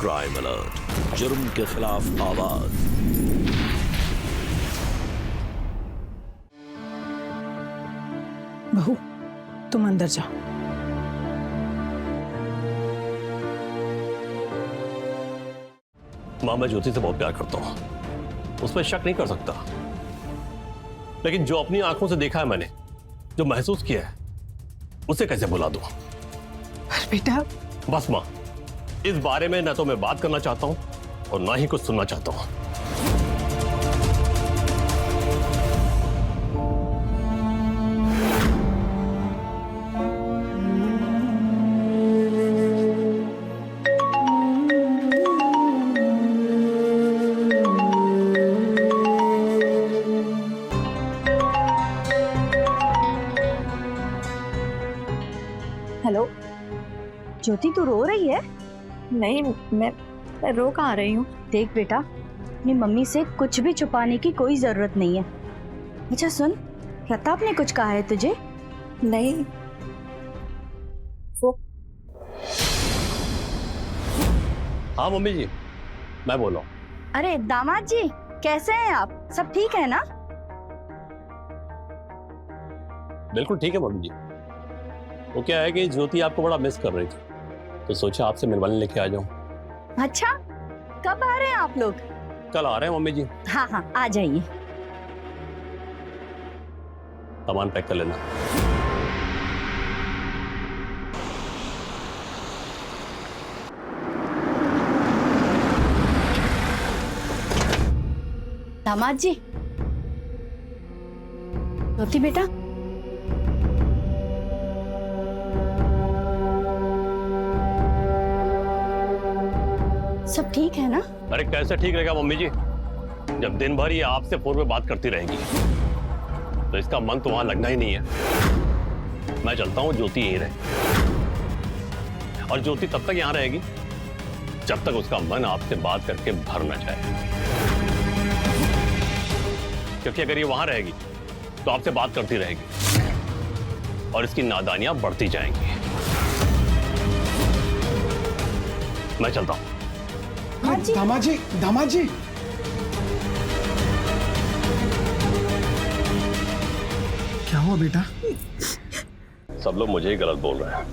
Crime alert, जुर्म के खिलाफ आवाज। बहू, तुम अंदर जाओ। मां, मैं ज्योति से बहुत प्यार करता हूं, उस पर शक नहीं कर सकता, लेकिन जो अपनी आंखों से देखा है मैंने, जो महसूस किया है, उसे कैसे भुला दूं? पर बेटा, बस मां, इस बारे में न तो मैं बात करना चाहता हूं और ना ही कुछ सुनना चाहता हूं। हेलो ज्योति, तू रो रही है? नहीं, मैं रो कहाँ रही हूँ। देख बेटा, अपनी मम्मी से कुछ भी छुपाने की कोई जरूरत नहीं है। अच्छा सुन, प्रताप ने कुछ कहा है तुझे? नहीं, वो हाँ मम्मी जी, मैं बोल रहा हूं। अरे दामाद जी, कैसे हैं आप? सब ठीक है ना? बिल्कुल ठीक है मम्मी जी। वो क्या है कि ज्योति आपको बड़ा मिस कर रही थी, तो सोचा आपसे मिलवाने लेके आ जाऊं। अच्छा, कब आ रहे हैं आप लोग? कल आ रहे हैं मम्मी जी। हाँ हाँ, आ जाइए। सामान पैक कर लेना। दामाद जी, ज्योति बेटा, सब ठीक है ना? अरे कैसे ठीक रहेगा मम्मी जी, जब दिन भर ये आपसे फोन पे बात करती रहेगी तो इसका मन तो वहां लगना ही नहीं है। मैं चलता हूँ, ज्योति यहीं रहे, और ज्योति तब तक यहाँ रहेगी जब तक उसका मन आपसे बात करके भर न जाए, क्योंकि अगर ये वहां रहेगी तो आपसे बात करती रहेगी और इसकी नादानियां बढ़ती जाएंगी। मैं चलता हूं। दामाद जी, दामाद जी, क्या हुआ बेटा? सब लोग मुझे ही गलत बोल रहे हैं,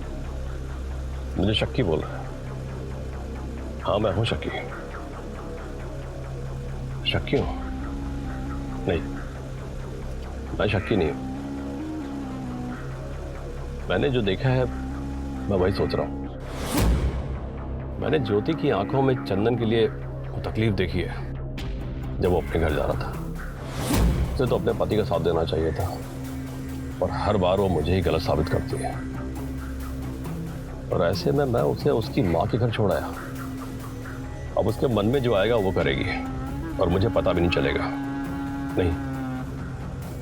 मुझे शक्की बोल रहे हैं। हाँ, मैं हूं शक्की, शक्की हूं। नहीं, मैं शक्की नहीं हूं। मैंने जो देखा है मैं वही सोच रहा हूं। मैंने ज्योति की आंखों में चंदन के लिए वो तकलीफ देखी है जब वो अपने घर जा रहा था। उसे तो अपने पति का साथ देना चाहिए था, और हर बार वो मुझे ही गलत साबित करती है, और ऐसे में मैं उसे उसकी माँ के घर छोड़ाया। अब उसके मन में जो आएगा वो करेगी, और मुझे पता भी नहीं चलेगा। नहीं,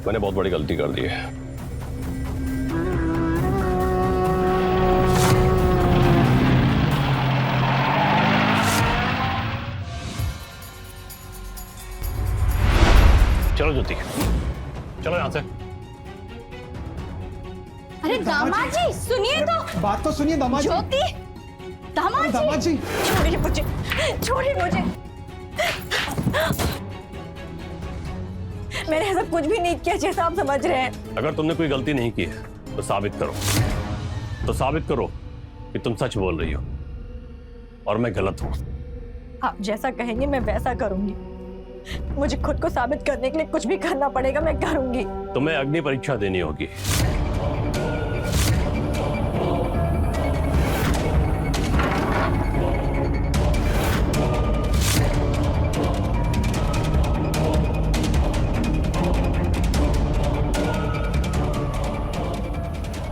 मैंने बहुत बड़ी गलती कर दी है। चलो ज्योति, चलो यहां से। अरे दामाद जी, सुनिए तो। बात तो सुनिए दामाद जी। ज्योति, दामाद जी, छोड़िए मुझे, छोड़िए मुझे। मैंने ऐसा कुछ भी नहीं किया जैसा आप समझ रहे हैं। अगर तुमने कोई गलती नहीं की है तो साबित करो, तो साबित करो कि तुम सच बोल रही हो और मैं गलत हूं। आप जैसा कहेंगे मैं वैसा करूंगी। मुझे खुद को साबित करने के लिए कुछ भी करना पड़ेगा, मैं करूंगी। तुम्हें अग्नि परीक्षा देनी होगी।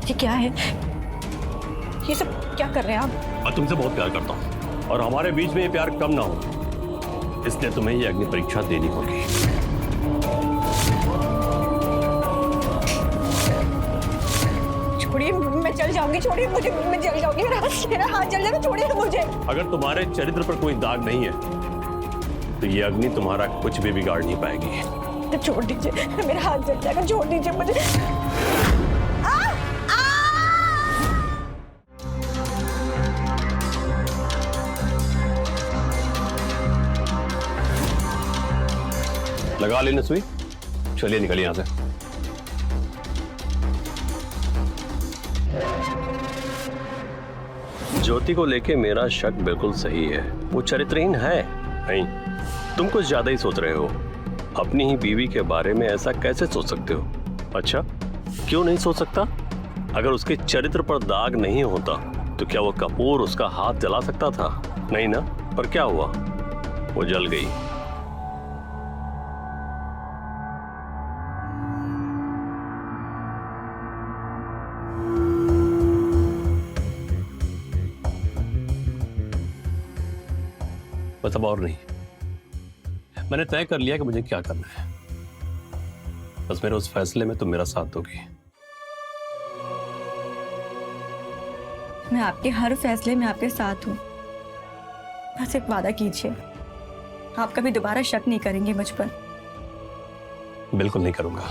ये क्या है? ये सब क्या कर रहे हैं आप? मैं तुमसे बहुत प्यार करता हूं, और हमारे बीच में ये प्यार कम ना हो, इसलिए तुम्हें ये अग्नि परीक्षा देनी होगी। छोड़िए, मैं चल जाऊंगी। छोड़िए मुझे, मैं चल जाऊंगी। मेरा हाथ जल जाएगा, छोड़िए मुझे। अगर तुम्हारे चरित्र पर कोई दाग नहीं है तो ये अग्नि तुम्हारा कुछ भी बिगाड़ नहीं पाएगी। तो छोड़ दीजिए, मेरा हाथ जल जाएगा, छोड़ दीजिए मुझे। लगा लेने सुई। चलिए निकलिए यहां से। ज्योति को लेके मेरा शक बिल्कुल सही है, वो चरित्रहीन है। नहीं, तुम कुछ ज्यादा ही सोच रहे हो। अपनी ही बीवी के बारे में ऐसा कैसे सोच सकते हो? अच्छा, क्यों नहीं सोच सकता? अगर उसके चरित्र पर दाग नहीं होता तो क्या वो कपूर उसका हाथ जला सकता था? नहीं ना। पर क्या हुआ? वो जल गई। बस अब और नहीं। मैंने तय कर लिया कि मुझे क्या करना है। बस मेरे उस फैसले में तुम मेरा साथ दोगी। मैं आपके हर फैसले में आपके साथ हूँ। बस एक वादा कीजिए, आप कभी दोबारा शक नहीं करेंगे मुझ पर। बिल्कुल नहीं करूंगा।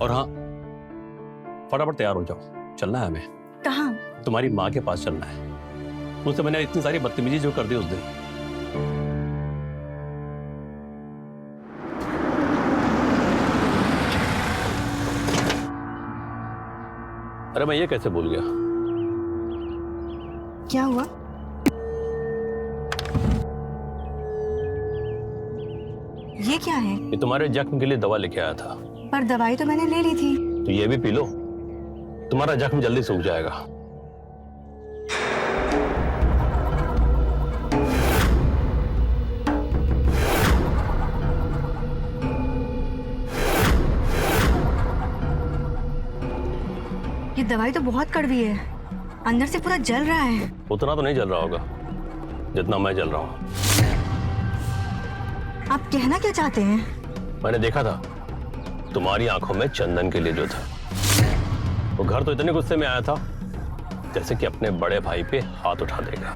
और हाँ, फटाफट तैयार हो जाओ, चलना है हमें। कहाँ? तुम्हारी माँ के पास चलना है। मुझसे मैंने इतनी सारी बदतमीजी जो कर दी उस दिन। अरे मैं ये कैसे भूल गया? क्या हुआ? ये क्या है? ये तुम्हारे जख्म के लिए दवा लेके आया था। पर दवाई तो मैंने ले ली थी। तो ये भी पी लो, तुम्हारा जख्म जल्दी सूख जाएगा। ये दवाई तो बहुत कड़वी है, अंदर से पूरा जल रहा है। उतना तो नहीं जल रहा होगा जितना मैं जल रहा हूं। आप कहना क्या चाहते हैं? मैंने देखा था तुम्हारी आंखों में चंदन के लिए जो था। वो घर तो इतने गुस्से में आया था जैसे कि अपने बड़े भाई पे हाथ उठा देगा।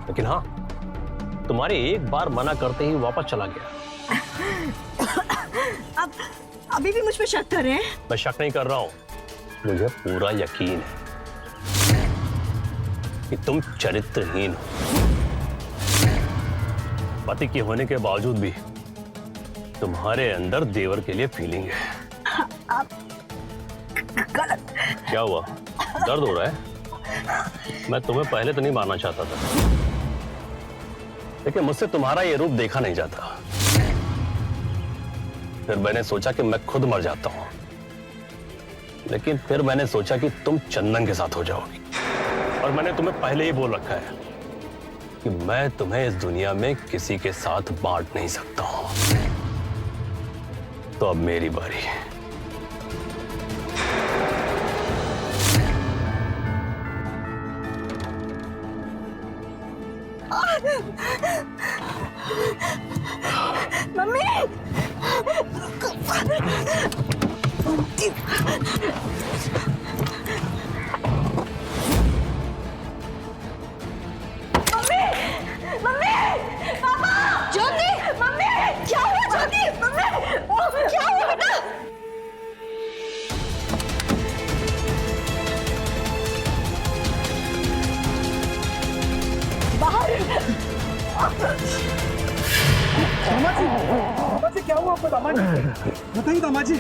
लेकिन हाँ, तुम्हारे एक बार मना करते ही वापस चला गया। आप अभी भी मुझ पर शक कर रहे हैं? मैं शक नहीं कर रहा हूं, मुझे पूरा यकीन है कि तुम चरित्रहीन हो। पति के होने के बावजूद भी तुम्हारे अंदर देवर के लिए फीलिंग है। आप गलत। क्या हुआ? दर्द हो रहा है? मैं तुम्हें पहले तो नहीं मानना चाहता था, लेकिन मुझसे तुम्हारा ये रूप देखा नहीं जाता। फिर मैंने सोचा कि मैं खुद मर जाता हूं, लेकिन फिर मैंने सोचा कि तुम चंदन के साथ हो जाओगी। और मैंने तुम्हें पहले ही बोल रखा है कि मैं तुम्हें इस दुनिया में किसी के साथ बांट नहीं सकता हूं। तो अब मेरी बारी है। मम्मी! मम्मी! पापा! ज्योति! मम्मी! क्या हुआ ज्योति? मम्मी! क्या हुआ बेटा? बाहर! दामाजी क्या हुआ आपको? दामाजी बताइए दामाजी।